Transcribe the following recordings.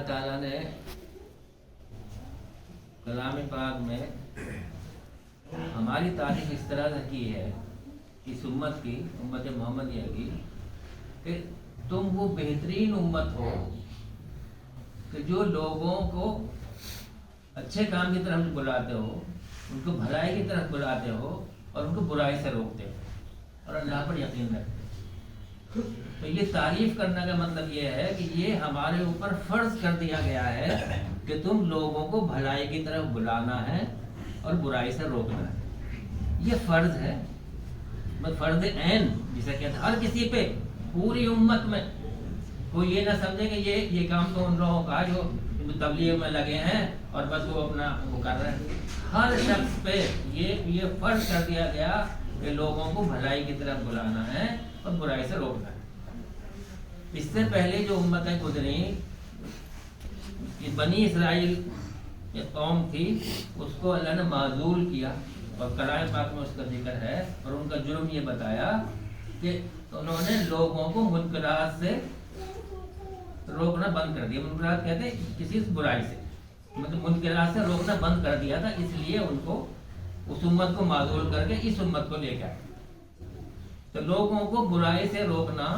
اللہ تعالیٰ نے کلام پاک میں ہماری تعریف اس طرح سے کی ہے اس امت کی، امت محمدیہ کی، کہ تم وہ بہترین امت ہو کہ جو لوگوں کو اچھے کام کی طرف بلاتے ہو، ان کو بھلائی کی طرف بلاتے ہو اور ان کو برائی سے روکتے ہو اور اللہ پر یقین رکھتے ہو۔ تو یہ تعریف کرنے کا مطلب یہ ہے کہ یہ ہمارے اوپر فرض کر دیا گیا ہے کہ تم لوگوں کو بھلائی کی طرف بلانا ہے اور برائی سے روکنا ہے۔ یہ فرض ہے، فرض عین جسے کہتے ہیں، ہر کسی پہ، پوری امت میں۔ کوئی یہ نہ سمجھے کہ یہ کام تو ان لوگوں کا جو تبلیغ میں لگے ہیں اور بس وہ اپنا وہ کر رہے ہیں۔ ہر شخص پہ یہ فرض کر دیا گیا کہ لوگوں کو بھلائی کی طرف بلانا ہے اور برائی سے روکنا ہے۔ اس سے پہلے جو امتیں گزری، بنی اسرائیل یہ قوم تھی، اس کو اللہ نے معزول کیا اور کلام پاک میں اس کا ذکر ہے، اور ان کا جرم یہ بتایا کہ انہوں نے لوگوں کو منکرات سے روکنا بند کر دیا۔ منکرات کہتے ہیں کسی برائی سے، مطلب منکرات سے روکنا بند کر دیا تھا، اس لیے ان کو اس امت کو معزول کر کے اس امت کو لے کے آئے۔ تو لوگوں کو برائی سے روکنا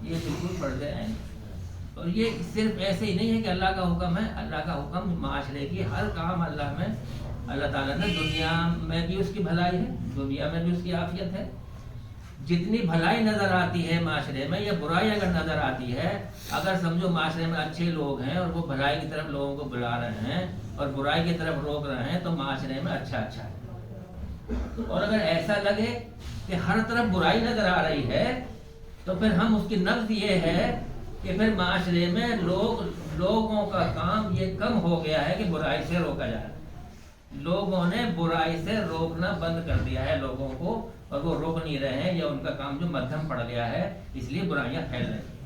یہ بالکل فرض ہے۔ اور یہ صرف ایسے ہی نہیں ہے کہ اللہ کا حکم ہے، اللہ کا حکم معاشرے کی ہر کام اللہ میں، اللہ تعالیٰ نے دنیا میں بھی اس کی بھلائی ہے، دنیا میں بھی اس کی عافیت ہے۔ جتنی بھلائی نظر آتی ہے معاشرے میں یا برائی اگر نظر آتی ہے، اگر سمجھو معاشرے میں اچھے لوگ ہیں اور وہ بھلائی کی طرف لوگوں کو بلا رہے ہیں اور برائی کی طرف روک رہے ہیں، تو معاشرے میں اچھا ہے۔ اور اگر ایسا لگے کہ ہر طرف برائی نظر آ رہی ہے، تو پھر ہم اس کی نقد یہ ہے کہ پھر معاشرے میں لوگوں کا کام یہ کم ہو گیا ہے کہ برائی سے روکا جائے۔ لوگوں نے برائی سے روکنا بند کر دیا ہے لوگوں کو، اور وہ روک نہیں رہے ہیں، یا ان کا کام جو مدھم پڑ گیا ہے، اس لیے برائیاں پھیل رہی ہیں۔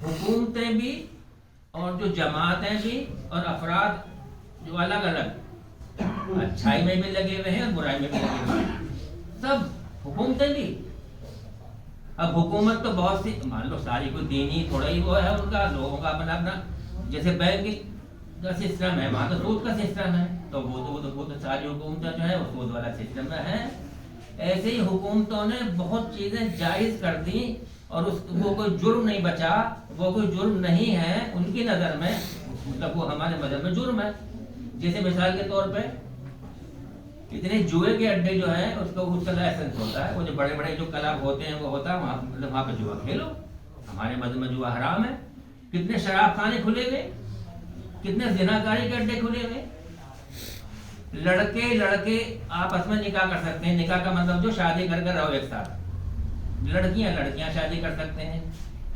حکومتیں بھی اور جو جماعتیں بھی اور افراد جو الگ الگ اچھائی میں بھی لگے ہوئے ہیں اور برائی میں بھی لگے ہوئے ہیں، سب حکومتیں بھی۔ اب حکومت تو بہت سی، مان لو ساری کوئی دینی تھوڑا ہی وہ ہے ان کا، لوگوں کا اپنا اپنا، جیسے بینک کا سسٹم ہے، وہاں تو سود کا سسٹم ہے، تو وہ تو ساری حکومتیں جو ہے وہ سود والا سسٹم میں ہے۔ ایسے ہی حکومتوں نے بہت چیزیں جائز کر دی اور وہ کوئی جرم نہیں بچا، وہ کوئی جرم نہیں ہے ان کی نظر میں، مطلب وہ ہمارے مذہب میں جرم ہے۔ جیسے مثال کے طور پہ اتنے جوئے کے اڈے جو ہیں اس کا لائسنس ہوتا ہے، وہ جو بڑے بڑے جو کلب ہوتے ہیں وہ ہوتا ہے وہاں، مطلب وہاں پہ جوا کھیلو، ہمارے مذہب میں جوا حرام ہے۔ کتنے شراب خانے کھلے ہوئے، کتنے زناکاری کے اڈے کھلے ہوئے۔ لڑکے آپس میں نکاح کر سکتے ہیں، نکاح کا مطلب جو شادی کر کے رہو ایک ساتھ۔ لڑکیاں شادی کر سکتے ہیں،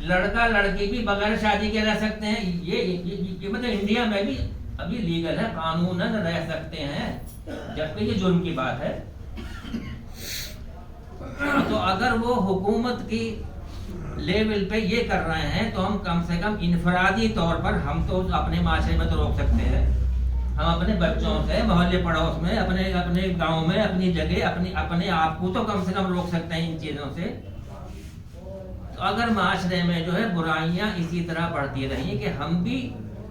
لڑکا لڑکی بھی بغیر شادی کے رہ سکتے ہیں۔ یہ مطلب انڈیا میں بھی ابھی لیگل ہے، قانوناً رہ سکتے ہیں، جبکہ یہ جرم کی بات ہے۔ تو اگر وہ حکومت کی لیول پہ یہ کر رہے ہیں تو ہم کم سے کم انفرادی طور پر ہم تو اپنے معاشرے میں تو روک سکتے ہیں۔ ہم اپنے بچوں سے، محلے پڑوس میں، اپنے گاؤں میں، اپنی جگہ، اپنے آپ کو تو کم سے کم روک سکتے ہیں ان چیزوں سے۔ تو اگر معاشرے میں جو ہے برائیاں اسی طرح بڑھتی رہی کہ ہم بھی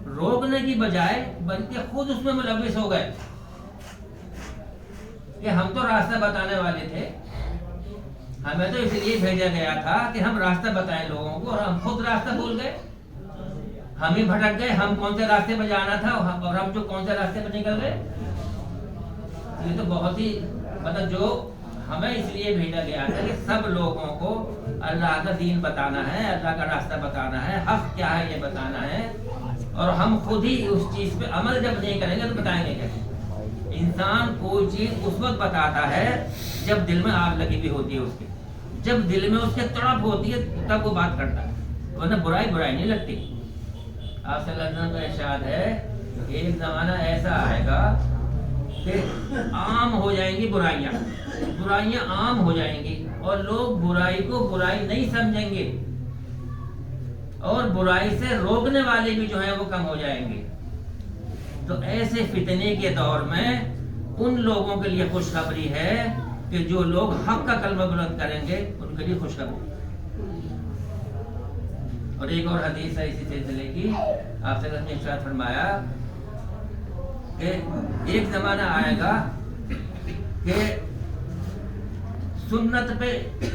روکنے کی بجائے بلکہ خود اس میں ملوث ہو گئے کہ ہم تو راستہ بتانے والے تھے، ہمیں تو اس لیے بھیجا گیا تھا کہ ہم راستہ بتائیں لوگوں کو، اور ہم خود راستہ بھول گئے، ہم ہی بھٹک گئے، ہم کون سے راستے پہ جانا تھا اور ہم جو کون سے راستے پہ نکل گئے۔ یہ تو بہت ہی مطلب جو ہمیں اس لیے بھیجا گیا تھا کہ سب لوگوں کو اللہ کا دین بتانا ہے، اللہ کا راستہ بتانا ہے، حق کیا ہے یہ بتانا ہے، اور ہم خود ہی اس چیز پہ عمل جب نہیں کریں گے تو بتائیں گے کیسے؟ انسان کوئی چیز اس وقت بتاتا ہے جب دل میں آگ لگی ہوئی ہوتی ہے اس کے، جب دل میں اس کے تڑپ ہوتی ہے تب وہ بات کرتا ہے، ورنہ برائی نہیں لگتی۔ آپ صلی اللہ علیہ وسلم کا ارشاد ہے کہ ایک زمانہ ایسا آئے گا کہ عام ہو جائیں گی برائیاں عام ہو جائیں گی، اور لوگ برائی کو برائی نہیں سمجھیں گے، اور برائی سے روکنے والے بھی جو ہیں وہ کم ہو جائیں گے۔ تو ایسے فتنے کے دور میں ان لوگوں کے لیے خوشخبری ہے کہ جو لوگ حق کا کلمہ بلند کریں گے، ان کے لیے خوشخبری۔ اور ایک اور حدیث ہے اسی سلسلے کی، آپ سے نے ارشاد فرمایا کہ ایک زمانہ آئے گا کہ سنت پہ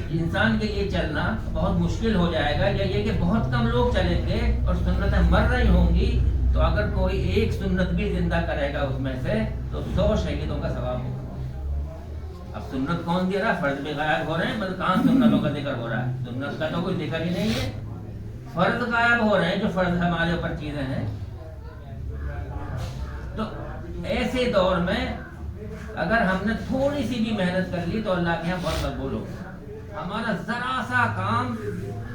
انسان کے لیے چلنا بہت مشکل ہو جائے گا، یا یہ کہ بہت کم لوگ چلیں گے اور سنتیں مر رہی ہوں گی، تو اگر کوئی ایک سنت بھی زندہ کرے گا اس میں سے تو 100 شہیدوں کا ثواب ہوگا۔ اب سنت کون دے رہا ہے؟ فرض بھی غائب ہو رہے ہیں، بس کہاں سنتوں کا ذکر ہو رہا ہے؟ سنت کا تو کوئی ذکر ہی نہیں ہے، فرض غائب ہو رہے ہیں، جو فرض ہمارے اوپر چیزیں ہیں۔ تو ایسے دور میں اگر ہم نے تھوڑی سی بھی محنت کر لی تو اللہ کے یہاں بہت مقبول ہوگا۔ ہمارا ذرا سا کام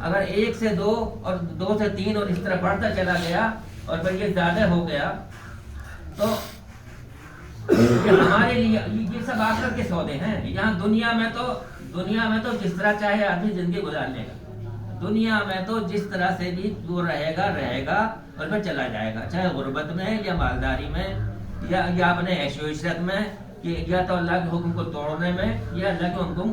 اگر 1 سے 2 اور 2 سے 3 اور اس طرح بڑھتا چلا گیا اور پھر یہ زیادہ ہو گیا تو یہ ہمارے لیے یہ سب آخرت کے سودے ہیں۔ یہاں دنیا میں تو جس طرح چاہے آدمی زندگی گزار لے گا، دنیا میں تو جس طرح سے بھی دور رہے گا اور پھر چلا جائے گا، چاہے غربت میں یا مالداری میں یا اپنے عیش و عشرت میں، یا تو اللہ کے حکم کو توڑنے میں یا اللہ کے حکم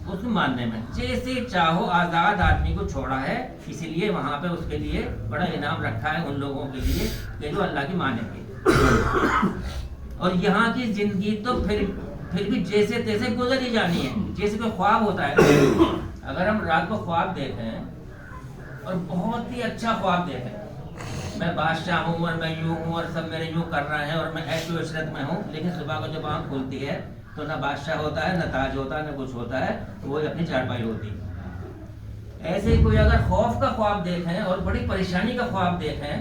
اس کو ماننے میں، جیسے چاہو آزاد آدمی کو چھوڑا ہے۔ اسی لیے وہاں پہ اس کے لیے بڑا انعام رکھا ہے ان لوگوں کے لیے کہ جو اللہ کی مانیں گے۔ اور یہاں کی زندگی تو پھر بھی جیسے تیسے گزر ہی جانی ہے، جیسے کوئی خواب ہوتا ہے۔ اگر ہم رات کو خواب دیکھیں اور بہت ہی اچھا خواب دیکھیں، میں بادشاہ ہوں اور میں یوں ہوں اور سب میرے یوں کر رہے ہیں اور میں عیش و عشرت میں ہوں، لیکن صبح کو جب آنکھ کھلتی ہے تو نہ بادشاہ ہوتا ہے، نہ تاج ہوتا ہے، نہ کچھ ہوتا ہے، وہ اپنی چارپائی ہوتی ہے۔ ایسے ہی کوئی اگر خوف کا خواب دیکھیں اور بڑی پریشانی کا خواب دیکھیں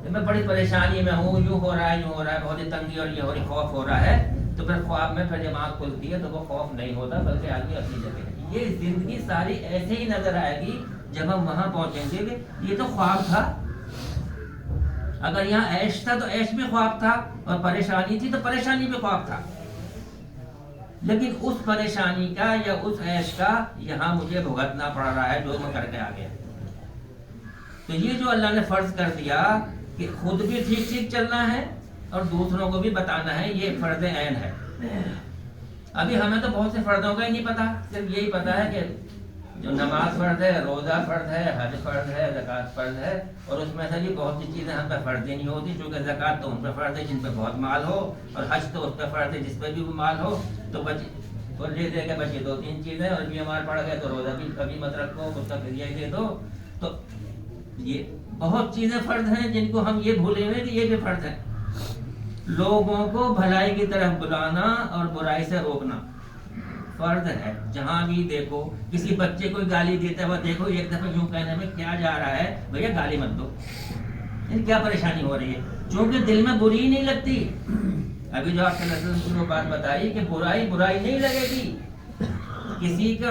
کہ میں بڑی پریشانی میں ہوں، یوں ہو رہا ہے، بہت ہی تنگی اور یہ ہو رہی، خوف ہو رہا ہے، تو پھر خواب میں پھر جب آنکھ کھلتی ہے تو وہ خوف نہیں ہوتا بلکہ آدمی اپنی جگہ ہے۔ یہ زندگی ساری ایسے ہی نظر آئے گی جب ہم وہاں پہنچیں گے کہ یہ تو خواب تھا۔ اگر یہاں عیش تھا تو عیش بھی خواب تھا، اور پریشانی تھی تو پریشانی بھی خواب تھا، لیکن اس پریشانی کا یا اس عیش کا یہاں مجھے بھگتنا پڑ رہا ہے جو میں کر کے آ گیا۔ تو یہ جو اللہ نے فرض کر دیا کہ خود بھی ٹھیک ٹھیک چلنا ہے اور دوسروں کو بھی بتانا ہے، یہ فرض عین ہے۔ ابھی ہمیں تو بہت سے فرضوں کا ہی نہیں پتا، صرف یہی پتا ہے کہ جو نماز فرض ہے، روزہ فرض ہے، حج فرض ہے، زکوٰۃ فرض ہے، اور اس میں سے بھی بہت سی چیزیں ہم پہ فرض ہی نہیں ہوتی، چونکہ زکوٰۃ تو ان پہ فرض ہے جن پہ بہت مال ہو، اور حج تو اس پہ فرض ہے جس پہ بھی وہ مال ہو۔ تو لے دے کے بچے 2-3 چیزیں، اور بیمار پڑ گئے تو روزہ بھی کبھی مت رکھو، اس کا فدیہ دے دو۔ تو یہ بہت چیزیں فرض ہیں جن کو ہم یہ بھولے ہوئے کہ یہ بھی فرض ہے۔ لوگوں کو بھلائی کی طرف بلانا اور برائی سے روکنا فرض ہے۔ جہاں بھی دیکھو کسی بچے کو گالی دیتا ہے، وہ دیکھو ایک دفعہ یوں کہنے میں کیا جا رہا ہے، بھیا گالی مت دو، کیا پریشانی ہو رہی ہے، چونکہ دل میں بری ہی نہیں لگتی۔ ابھی جو آپ نے بات بتائی کہ برائی نہیں لگے گی، کسی کا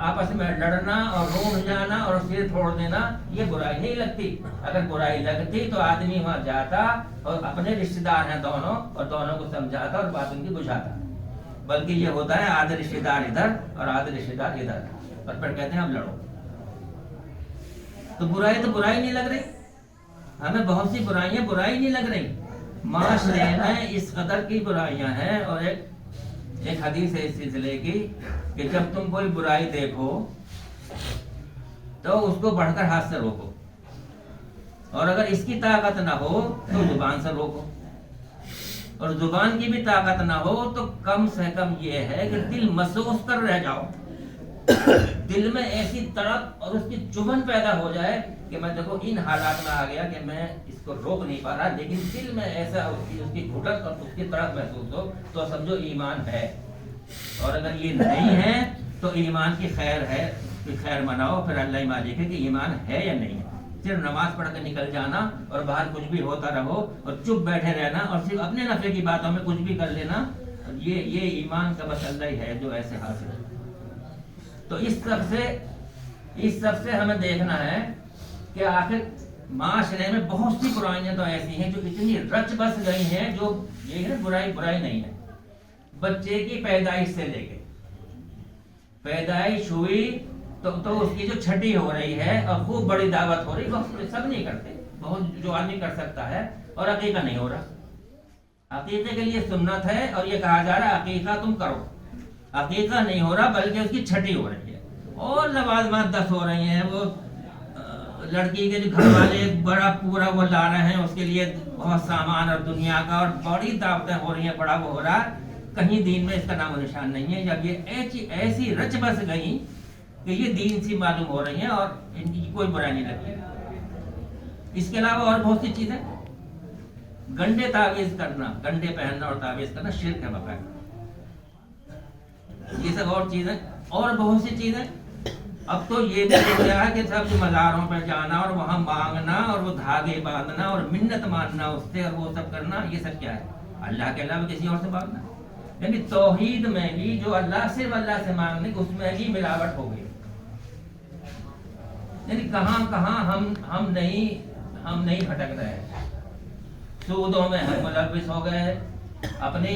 آپس میں لڑنا اور روٹ جانا اور سر پھوڑ دینا یہ برائی نہیں لگتی۔ اگر برائی لگتی تو آدمی وہاں جاتا اور اپنے رشتے دار ہیں دونوں، اور دونوں کو سمجھاتا اور بات ان کی بجھاتا، بلکہ یہ ہوتا ہے آدھے رشتے دار ادھر اور آدھے رشتے دار ادھر، اور پھر کہتے ہیں اب لڑو۔ تو برائی نہیں لگ رہی، ہمیں بہت سی برائی نہیں لگ رہی۔ معاشرے میں اس قدر کی برائیاں ہیں، اور ایک حدیث ہے اس سلسلے کی کہ جب تم کوئی برائی دیکھو تو اس کو بڑھ کر ہاتھ سے روکو، اور اگر اس کی طاقت نہ ہو تو زبان سے روکو، اور زبان کی بھی طاقت نہ ہو تو کم سے کم یہ ہے کہ دل محسوس کر رہ جاؤ، دل میں ایسی تڑپ اور اس کی چبھن پیدا ہو جائے کہ میں دیکھو ان حالات میں آ گیا کہ میں اس کو روک نہیں پا رہا، لیکن دل میں ایسا اس کی گھٹن اور اس کی تڑپ محسوس ہو تو سمجھو ایمان ہے۔ اور اگر یہ نہیں ہے تو ایمان کی خیر ہے کہ خیر مناؤ، پھر اللہ ہی مالک ہے کہ ایمان ہے یا نہیں ہے۔ صرف نماز پڑھ کے نکل جانا اور باہر کچھ بھی ہوتا رہو اور چپ بیٹھے رہنا اور صرف اپنے نفع کی باتوں میں کچھ بھی کر لینا، یہ ایمان کا بس اللہ ہی ہے جو ایسے حاصل ہے۔ تو اس سب سے ہمیں دیکھنا ہے کہ آخر معاشرے میں بہت سی برائیاں تو ایسی ہیں جو اتنی رچ بس گئی ہیں، جو یہ ہے برائی نہیں ہے۔ بچے کی پیدائش سے لے کے پیدائش ہوئی تو اس کی جو چھٹی ہو رہی ہے اور خوب بڑی دعوت ہو رہی، وہ سب نہیں کرتے، بہت جو آدمی کر سکتا ہے، اور عقیقہ نہیں ہو رہا۔ عقیقے کے لیے سنت ہے اور یہ کہا جا رہا ہے عقیقہ تم کرو، عقیقہ نہیں ہو رہا بلکہ اس کی چھٹی ہو رہی ہے۔ اور لوازمات 10 ہو رہی ہیں. وہ لڑکی کے جو گھر والے ایک بڑا پورا وہ لا رہے ہیں، اس کے لیے بہت سامان اور دنیا کا، اور بڑی دعوتیں ہو رہی ہیں، بڑا وہ ہو رہا ہے. کہیں دین میں اس کا نام و نشان نہیں ہے. جب یہ ایسی رچ بس گئی کہ یہ دین سی معلوم ہو رہی ہیں اور ان کی کوئی برائی نہیں لگتی. اس کے علاوہ اور بہت سی چیزیں، گنڈے تعویذ کرنا، گنڈے پہننا اور تعویذ کرنا شرک ہے باقاعدہ. یہ سب اور چیزیں اور بہت سی چیزیں. اب تو یہ بھی ہو گیا ہے کہ سب مزاروں پہ جانا اور وہاں مانگنا اور وہ دھاگے باندھنا اور منت ماننا اس سے اور وہ سب کرنا، یہ سب کیا ہے؟ اللہ کے علاوہ کسی اور سے مانگنا. یعنی توحید میں بھی جو اللہ سے مانگنے اس میں بھی ملاوٹ ہو گئی. یعنی کہاں کہاں ہم نہیں بھٹک رہے ہیں. سودوں میں ہم ملوث ہو گئے، اپنے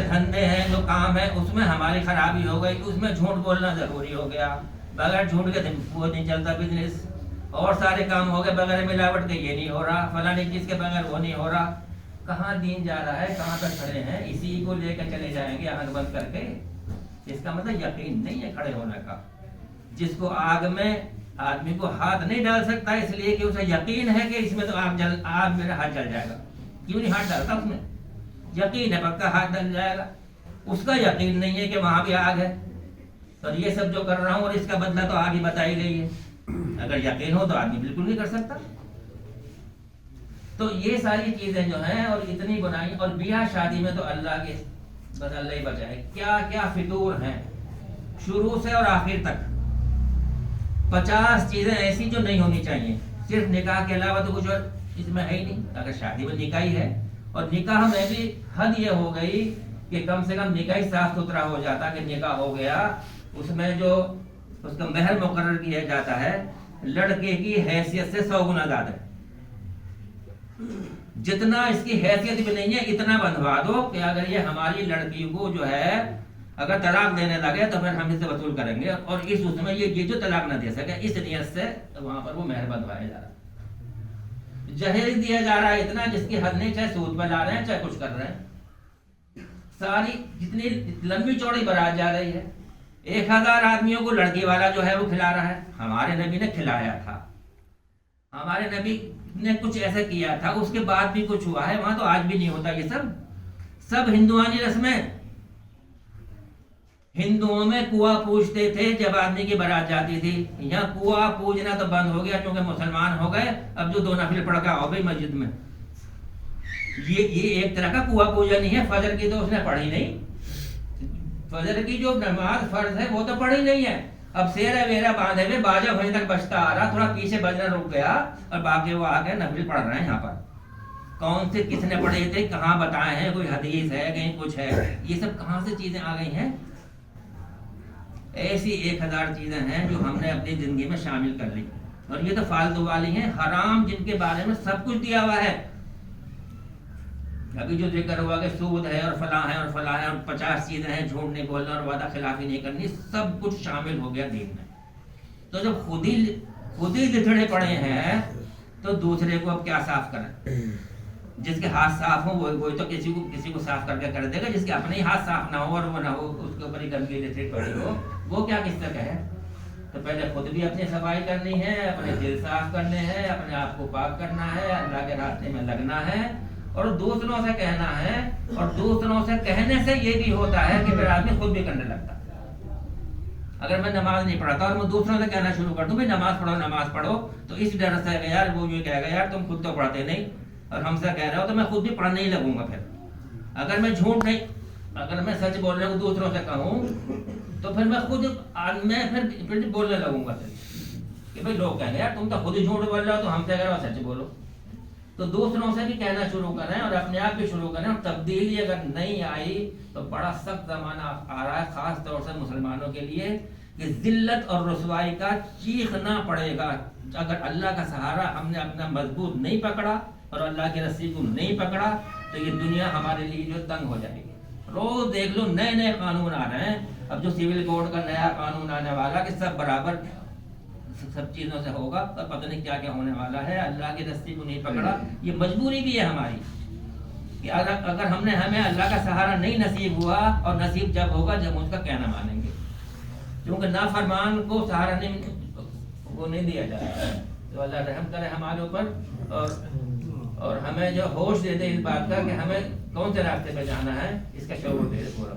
دھندے ہیں جو کام ہے اس میں ہماری خرابی ہو گئی، اس میں جھوٹ بولنا ضروری ہو گیا. بغیر جھوٹ کے وہ نہیں چلتا بزنس. اور سارے کام ہو گئے بغیر ملاوٹ کے، یہ نہیں ہو رہا. فلاں چیز کے بغیر وہ نہیں ہو رہا. کہاں دین جا رہا ہے؟ کہاں پر کھڑے ہیں؟ اسی کو لے کے چلے جائیں گے آنکھ بند کر کے. اس کا مطلب یقین نہیں ہے کھڑے ہونے کا. جس کو آگ میں آدمی کو ہاتھ نہیں ڈال سکتا اس لیے کہ اسے یقین ہے کہ اس میں تو آگ میرا ہاتھ جل جائے گا، کیوں نہیں ہاتھ ڈالتا؟ اس میں یقین ہے پکا ہاتھ ڈل جائے گا. اس کا یقین نہیں ہے کہ وہاں بھی آگ ہے. اور یہ سب جو کر رہا ہوں اور اس کا بدلہ تو آگ ہی بتائی گئی ہے. اگر یقین ہو تو آدمی بالکل نہیں کر سکتا. تو یہ ساری چیزیں جو ہیں اور اتنی بنائی، اور بیاہ شادی میں تو اللہ کے بس اللہ ہی بچائے. کیا کیا فطور ہیں شروع سے اور آخر تک. 50 چیزیں ایسی جو نہیں ہونی چاہیے. صرف نکاح کے علاوہ تو کچھ اور اس میں ہے ہی نہیں. اگر شادی میں نکاح ہی ہے، اور نکاح میں بھی حد یہ ہو گئی کہ کم سے کم نکاح صاف ستھرا ہو جاتا کہ نکاح ہو گیا. اس میں جو اس کا مہر مقرر کیا جاتا ہے لڑکے کی حیثیت سے 100 گنا زیادہ ہے. جتنا اس کی حیثیت بھی نہیں ہے اتنا بندھوا دو کہ اگر یہ ہماری لڑکی کو جو ہے اگر طلاق دینے لگے تو پھر ہم اس سے وصول کریں گے. اور اس میں یہ جو طلاق نہ دے سکے اس نیت سے وہاں پر وہ مہر بندھوایا جا رہا ہے. جہیز دیا جا رہا ہے اتنا جس کی حد نہیں، چاہے سود پہ لا رہے ہیں چاہے کچھ کر رہے ہیں. ساری جتنی لمبی چوڑی بارات جا رہی ہے. 1000 آدمیوں کو لڑکی والا جو ہے وہ کھلا رہا ہے. ہمارے نبی نے کھلایا تھا، ہمارے نبی نے کچھ ایسا کیا تھا، اس کے بعد بھی کچھ ہوا ہے. وہاں تو آج بھی نہیں ہوتا. یہ سب ہندوانی رسمیں. ہندوؤں میں کنواں پوجتے تھے جب آدمی کی بارات جاتی تھی. یہاں کنواں پوجنا تو بند ہو گیا کیونکہ مسلمان ہو گئے. اب جو 2 نفل پڑھ کے آؤ بھائی مسجد میں، یہ ایک طرح کا کنواں پوجا نہیں ہے. فجر کی تو اس نے پڑھی نہیں. فجر کی جو نماز فرض ہے وہ تو پڑھی نہیں ہے. اب سیرا ویرا باندھے ہوئے باجا وہیں تک بجتا آ رہا، تھوڑا پیچھے بجنا رک گیا اور باقی وہ آ کے نفل پڑھ رہے ہیں. یہاں پر کون سے کس نے پڑھے تھے، کہاں بتائے ہیں، کوئی حدیث ہے کہیں کچھ ہے؟ یہ سب کہاں سے چیزیں آ گئی ہیں؟ ایسی 1000 چیزیں ہیں جو ہم نے اپنی زندگی میں شامل کر لی. اور یہ تو فالتو والی ہیں، حرام جن کے بارے میں سب کچھ دیا ہوا ہے. ابھی جو ذکر ہوا کہ سود ہے اور فلاں ہے اور فلاں ہے اور 50 چیزیں ہیں، جھوٹ نہیں بولنا اور وعدہ خلافی نہیں کرنی، سب کچھ شامل ہو گیا دین میں. تو جب خود ہی لتڑے پڑے ہیں تو دوسرے کو اب کیا صاف کریں؟ جس کے ہاتھ صاف ہوں وہی تو کسی کو صاف کر کے کر دے گا. جس کے اپنے ہی ہاتھ صاف نہ ہو اور وہ نہ ہو، اس کے اوپر ہی گندگی لتڑی پڑی ہو، وہ کیا کس سے کہے؟ تو پہلے خود بھی اپنی صفائی کرنی ہے، اپنے دل صاف کرنے ہیں، اپنے آپ کو پاک کرنا ہے، اللہ کے راستے میں لگنا ہے، اور دوسروں سے کہنا ہے. اور دوسروں سے کہنے سے یہ بھی ہوتا ہے کہ پھر آدمی خود بھی کرنے لگتا. اگر میں نماز نہیں پڑھتا اور میں دوسروں سے کہنا شروع کر دوں بھائی نماز پڑھو، تو اس ڈر سے یار وہ یہ کہے گا یار تم خود تو پڑھتے نہیں اور ہم سے کہہ رہے ہو، تو میں خود بھی پڑھنے ہی لگوں گا. پھر اگر میں جھوٹ نہیں، اگر میں سچ بول رہا ہوں دوسروں سے کہوں تو پھر میں خود پھر بولنے لگوں گا کہ بھائی لوگ کہیں گے یار تم تو خود ہی جھوٹ بول رہے ہو تو ہم سے کہہ رہے ہو سچ بولو. تو دوسروں سے بھی کہنا شروع کریں اور اپنے آپ بھی شروع کریں. اور تبدیلی اگر نہیں آئی تو بڑا سخت زمانہ آ رہا ہے، خاص طور سے مسلمانوں کے لیے، کہ ذلت اور رسوائی کا چیخنا پڑے گا. اگر اللہ کا سہارا ہم نے اپنا مضبوط نہیں پکڑا اور اللہ کی رسی کو نہیں پکڑا تو یہ دنیا ہمارے لیے جو تنگ ہو جائے گی. روز دیکھ لو نئے قانون آ رہے ہیں. اب جو سول کوڈ کا نیا قانون آنے والا کہ سب برابر سب چیزوں سے ہوگا، تو پتہ نہیں کیا کیا ہونے والا ہے. اللہ کی رسی کو نہیں پکڑا، یہ مجبوری بھی ہے ہماری کہ اگر ہمیں اللہ کا سہارا نہیں نصیب ہوا، اور نصیب جب ہوگا جب اس کا کہنا مانیں گے. کیونکہ نافرمان کو سہارا نہیں دیا جاتا ہے. تو اللہ رحم کرے ہمارے اوپر اور ہمیں جو ہوش دے دے اس بات کا کہ ہمیں کون سے راستے پہ جانا ہے، اس کا شعور دے پورا.